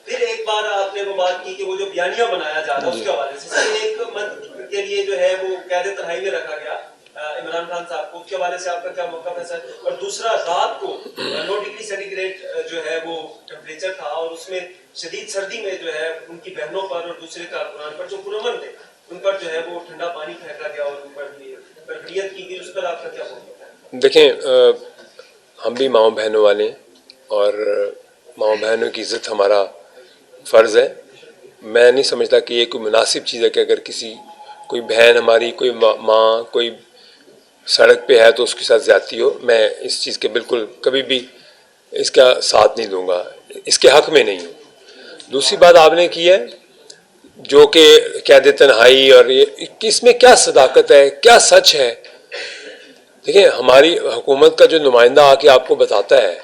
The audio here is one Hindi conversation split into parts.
फिर एक बार आपने वो बात की कि वो जो बयानिया बनाया जा रहा है उसके हवाले से एक मंथ के लिए जो है वो कैद तन्हाई में रखा गया इमरान खान साहब को, उसके हवाले से आपका क्या मौक़िफ़ है सर? और दूसरा, रात को 9 डिग्री सेंटीग्रेड जो है वो टेम्परेचर था और उसमें शदीद सर्दी में जो है उनकी बहनों पर और दूसरे कारकुनान पर जो पुरअमन थे उन पर जो है वो ठंडा पानी फेंका गया और उन पर तरबियत की गई, उस पर आपका क्या मौक़िफ़ है? देखें, हम भी माओ बहनों वाले और माओ बहनों की इज़्ज़त हमारा फ़र्ज़ है। मैं नहीं समझता कि ये कोई मुनासिब चीज़ है कि अगर कोई बहन हमारी, कोई माँ कोई सड़क पे है तो उसके साथ ज़्यादती हो। मैं इस चीज़ के बिल्कुल कभी भी इसका साथ नहीं दूंगा, इसके हक़ में नहीं हूँ। दूसरी बात आपने की है जो कि कैद तन्हाई, और ये इसमें क्या सदाकत है, क्या सच है? देखिए, हमारी हुकूमत का जो नुमाइंदा आके आपको बताता है,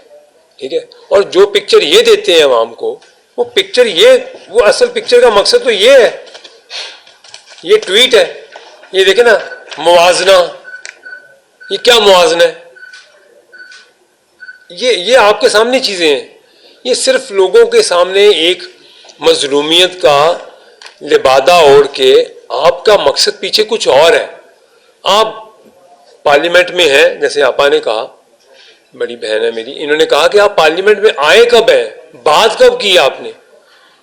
ठीक है, और जो पिक्चर ये देते हैं आवाम को, वो पिक्चर वो असल पिक्चर का मकसद तो ये है। ये ट्वीट है, ये देखे ना, मुवाजना, ये क्या मुवाजना है? ये आपके सामने चीज़ें हैं। ये सिर्फ लोगों के सामने एक मजलूमियत का लिबादा ओढ़ के, आपका मकसद पीछे कुछ और है। आप पार्लियामेंट में हैं, जैसे आपा ने कहा, बड़ी बहन है मेरी, इन्होंने कहा कि आप पार्लियामेंट में आए कब हैं, बात कब की आपने?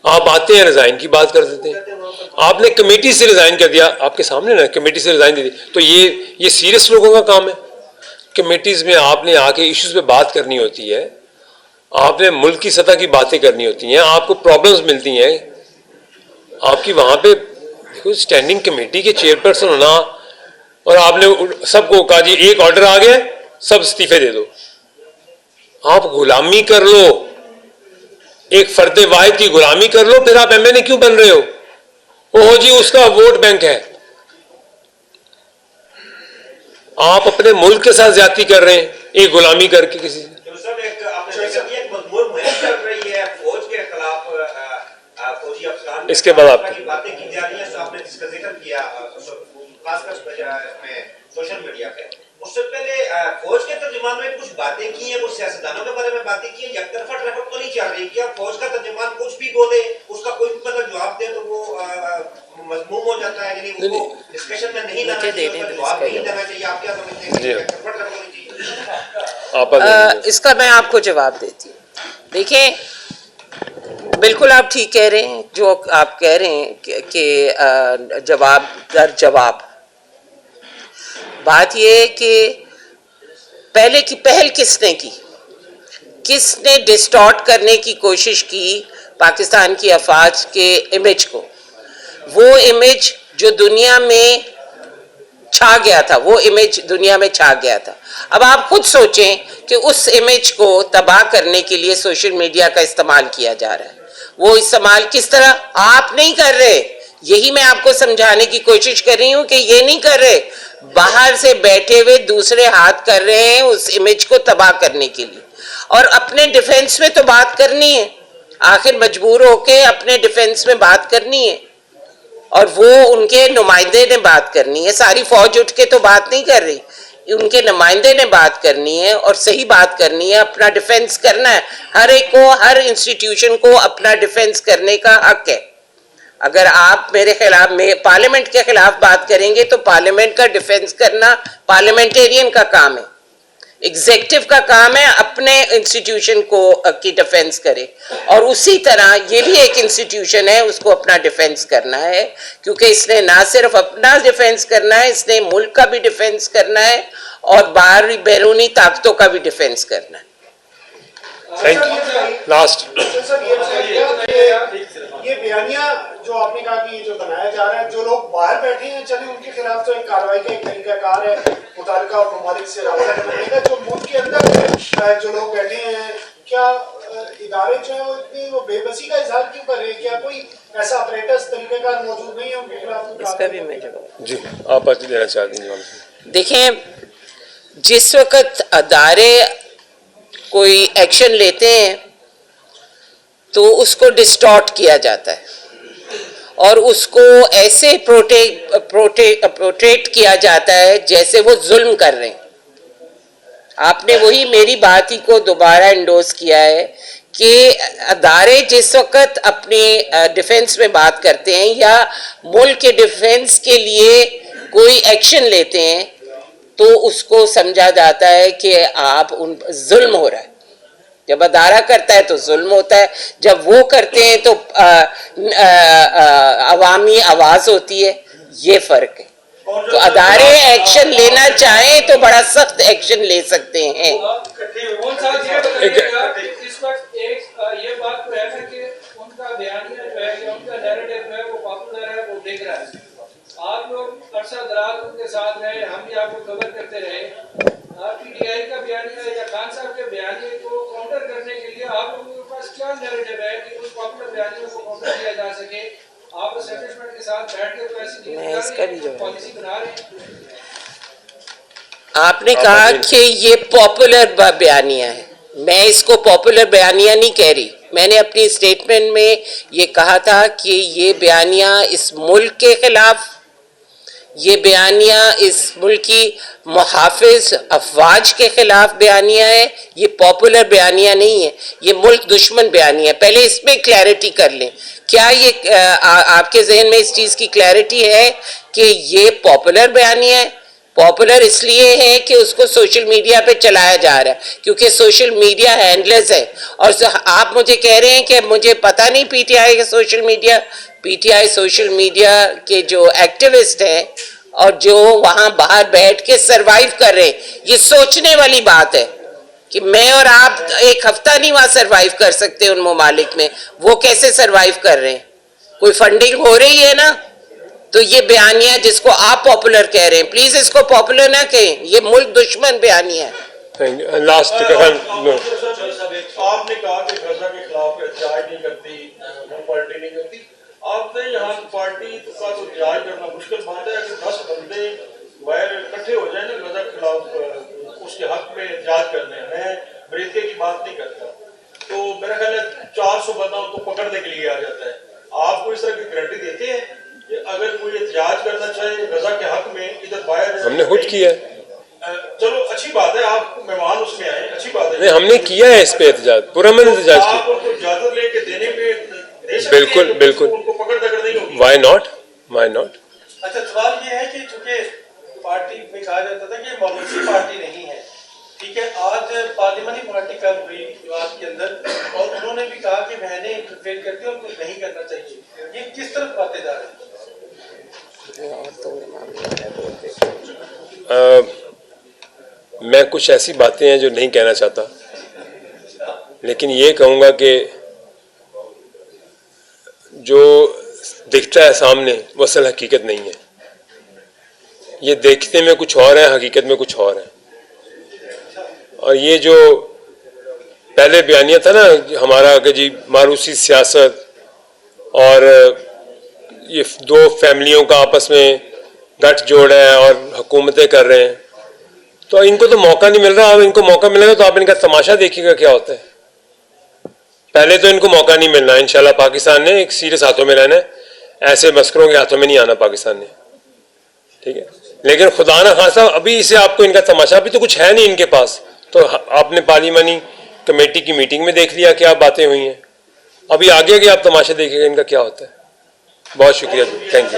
आप आते हैं, रिजाइन की बात कर देते हैं। आपने कमेटी से रिजाइन कर दिया, आपके सामने ना, कमेटी से रिजाइन दे दी। तो ये सीरियस लोगों का काम है। कमेटीज में आपने आके इश्यूज पे बात करनी होती है, आपने मुल्क की सतह की बातें करनी होती हैं, आपको प्रॉब्लम्स मिलती हैं, आपकी वहां पे देखो स्टैंडिंग कमेटी के चेयरपर्सन होना, और आपने सबको कहा जी एक ऑर्डर आ गया, सब इस्तीफे दे दो। आप गुलामी कर लो, एक फर्दे वाहिद की गुलामी कर लो, फिर आप एमएनए क्यों बन रहे हो? ओहो जी उसका वोट बैंक है। आप अपने मुल्क के साथ ज्यादती कर रहे हैं एक गुलामी करके किसी से। इसके बाद आपकी बातें की जा रही हैं, आपने जिसका जिक्र किया सोशल मीडिया पे, उससे पहले फौज के तर्जुमान में कुछ बातें की हैं, कुछ सियासतदानों के बारे में बातें की हैं। यकतरफा ट्रैफिक तो नहीं चल रही? क्या फौज का तर्जुमान कुछ भी बोले, उसका कोई भी मतलब जवाब दे तो वो मजमूम हो जाता है, यानी उसको डिस्कशन में नहीं लाना चाहिए, उसका जवाब नहीं देना चाहिए? आप क्या समझते हैं? यकतरफा ट्रैफिक होनी चाहिए? इसका मैं आपको जवाब देती हूँ। देखिए, बिल्कुल आप ठीक कह रहे हैं जो आप कह रहे हैं कि जवाब दर जवाब। बात यह है कि पहले की पहल किसने की, किसने डिस्टॉर्ट करने की कोशिश की पाकिस्तान की अफवाज के इमेज को? वो इमेज जो दुनिया में छा गया था, वो इमेज दुनिया में छा गया था। अब आप खुद सोचें कि उस इमेज को तबाह करने के लिए सोशल मीडिया का इस्तेमाल किया जा रहा है। वो इस्तेमाल किस तरह? आप नहीं कर रहे, यही मैं आपको समझाने की कोशिश कर रही हूं कि ये नहीं कर रहे, बाहर से बैठे हुए दूसरे हाथ कर रहे हैं उस इमेज को तबाह करने के लिए। और अपने डिफेंस में तो बात करनी है, आखिर मजबूर होके अपने डिफेंस में बात करनी है, और वो उनके नुमाइंदे ने बात करनी है। सारी फौज उठ के तो बात नहीं कर रही, उनके नुमाइंदे ने बात करनी है और सही बात करनी है, अपना डिफेंस करना है। हर एक को, हर इंस्टीट्यूशन को अपना डिफेंस करने का हक है। अगर आप मेरे खिलाफ, पार्लियामेंट के खिलाफ बात करेंगे तो पार्लियामेंट का डिफेंस करना पार्लियामेंटेरियन का काम है। एग्जीक्यूटिव का काम है अपने इंस्टीट्यूशन को की डिफेंस करे, और उसी तरह ये भी एक इंस्टीट्यूशन है, उसको अपना डिफेंस करना है, क्योंकि इसने ना सिर्फ अपना डिफेंस करना है, इसने मुल्क का भी डिफेंस करना है और बाहरी बैरूनी ताकतों का भी डिफेंस करना है। लास्ट ये बयानिया जो आपने कहा कि जो बनाया जा रहा है, जो लोग बाहर बैठे हैं चले उनके खिलाफ तो एक कार्रवाई का एक तरीकाकार है, मुतालिका और ममालिक से रास्ता बनाएगा। जो मुल्क के अंदर जो लोग बैठे हैं, क्या इदारे जो है वो इतनी वो बेबसी का इजहार क्यों कर रहे हैं? क्या कोई ऐसा अपरेटस तरीकाकार मौजूद नहीं है उनके खिलाफ? इसका भी मैं जवाब जी आप देना चाहती हैं? देखें, जिस वक्त अदारे कोई एक्शन लेते हैं तो उसको डिस्टॉर्ट किया जाता है और उसको ऐसे प्रोटेक्ट किया जाता है जैसे वो जुल्म कर रहे हैं। आपने वही मेरी बात ही को दोबारा इंडोर्स किया है कि अदारे जिस वक्त अपने डिफेंस में बात करते हैं या मुल्क के डिफेंस के लिए कोई एक्शन लेते हैं तो उसको समझा जाता है कि आप उन जुल्म हो रहा है। जब अदारा करता है तो जुल्म होता है, जब वो करते हैं तो अवामी आवाज होती है। ये फर्क है। तो अदारे एक्शन लेना चाहें तो बड़ा सख्त एक्शन ले सकते हैं। इस वक्त ये बात तो है ना कि उनका बयानिया जो है या उनका नैरेटिव जो है वो पॉपुलर है, वो दिख रहा है। आप लोग अरसा दराज उनके साथ रहे, हम भी आपको कवर करते रहे। पीटीआई का बयानिया या खान साहब के बयानिए को काउंटर करने के लिए आप लोगों के पास क्या नैरेटिव है कि उस पॉपुलर बयानियों को काउंटर किया जा सके? आप एस्टैब्लिशमेंट के साथ बैठ के तो ऐसी पॉलिसी बना रहे हैं। आपने कहा कि ये पॉपुलर बयानिया है, मैं इसको पॉपुलर बयानिया नहीं कह रही। मैंने अपनी स्टेटमेंट में ये कहा था कि ये बयानिया इस मुल्क के खिलाफ, ये बयानिया इस मुल्क की मुहाफिज अफवाज के खिलाफ बयानिया है। ये पॉपुलर बयानिया नहीं है, ये मुल्क दुश्मन बयानिया है। पहले इसमें क्लैरिटी कर लें। क्या ये आपके जहन में इस चीज़ की क्लैरिटी है कि ये पॉपुलर बयानिया है? पॉपुलर इसलिए है कि उसको सोशल मीडिया पे चलाया जा रहा है, क्योंकि सोशल मीडिया हैंडलेस है। और आप मुझे कह रहे हैं कि मुझे पता नहीं पीटीआई के social media, PTI social media के जो एक्टिविस्ट हैं और जो वहाँ बाहर बैठ के सरवाइव कर रहे हैं, ये सोचने वाली बात है कि मैं और आप एक हफ्ता नहीं वहाँ सरवाइव कर सकते उन ममालिक में। वो कैसे सरवाइव कर रहे हैं? कोई फंडिंग हो रही है ना? तो ये बयानिया जिसको आप पॉपुलर कह रहे हैं, प्लीज इसको पॉपुलर ना कहें, ये मुल्क दुश्मन बयानिया है। लास्ट आपने कहा कि गजा के खिलाफ एहतजाज नहीं करती, वो पार्टी नहीं करती। आपने यहाँ पार्टी का तो एहतजाज करना मुश्किल बात है कि 10 बंदे वायर इकट्ठे हो जाए ना गजा के खिलाफ, उसके हक में एहतजाज करने। मैं अमेरिका की बात नहीं करता, तो मेरा ख्याल है 400 बंदा उनको पकड़ने के लिए आ जाता है। आपको इस तरह की गारंटी देते हैं कि अगर कोई एहतजाज करना चाहे गजा के हक में, इधर बाहर हमने खुद किया है। चलो अच्छी बात है, आप मेहमान उसमें आए, अच्छी बात है। नहीं, हमने किया है इस पे एहतजाज, पूरा मैंने एहतजाज किया। आप उनको इजाजत लेके देने में दे सकते बिल्कुल हैं, बिल्कुल, उनको पकड़ नहीं होगी। Why not, why not. अच्छा, सवाल ये है कि चूंकि पार्टी में कहा जाता था कि मॉलिसी पार्टी नहीं है, ठीक है, आज पार्लियामेंट्री पार्टी कल हुई आपके अंदर और उन्होंने भी कहा कि बहनें इंटरफेयर करती हैं और कुछ नहीं करना चाहिए। ये किस तरफ बातें जा रही हैं? मैं कुछ ऐसी बातें हैं जो नहीं कहना चाहता, लेकिन ये कहूँगा कि जो दिखता है सामने वो असल हकीकत नहीं है। ये देखने में कुछ और है, हकीकत में कुछ और है। और ये जो पहले बयानिया था ना हमारा कि जी मारूसी सियासत और ये दो फैमिलियों का आपस में गठजोड़ है और हुकूमतें कर रहे हैं, तो इनको तो मौका नहीं मिल रहा। अब इनको मौका मिलेगा तो आप इनका तमाशा देखिएगा क्या होता है। पहले तो इनको मौका नहीं मिलना। इंशाल्लाह पाकिस्तान ने एक सीरियस हाथों में रहना है, ऐसे मस्करों के हाथों में नहीं आना पाकिस्तान ने, ठीक है। लेकिन खुदा ना खासा अभी इसे आपको इनका तमाशा, अभी तो कुछ है नहीं इनके पास। तो आपने पार्लियामानी कमेटी की मीटिंग में देख लिया क्या बातें हुई हैं, अभी आगे के आप तमाशा देखिएगा इनका क्या होता है। बहुत शुक्रिया, थैंक यू।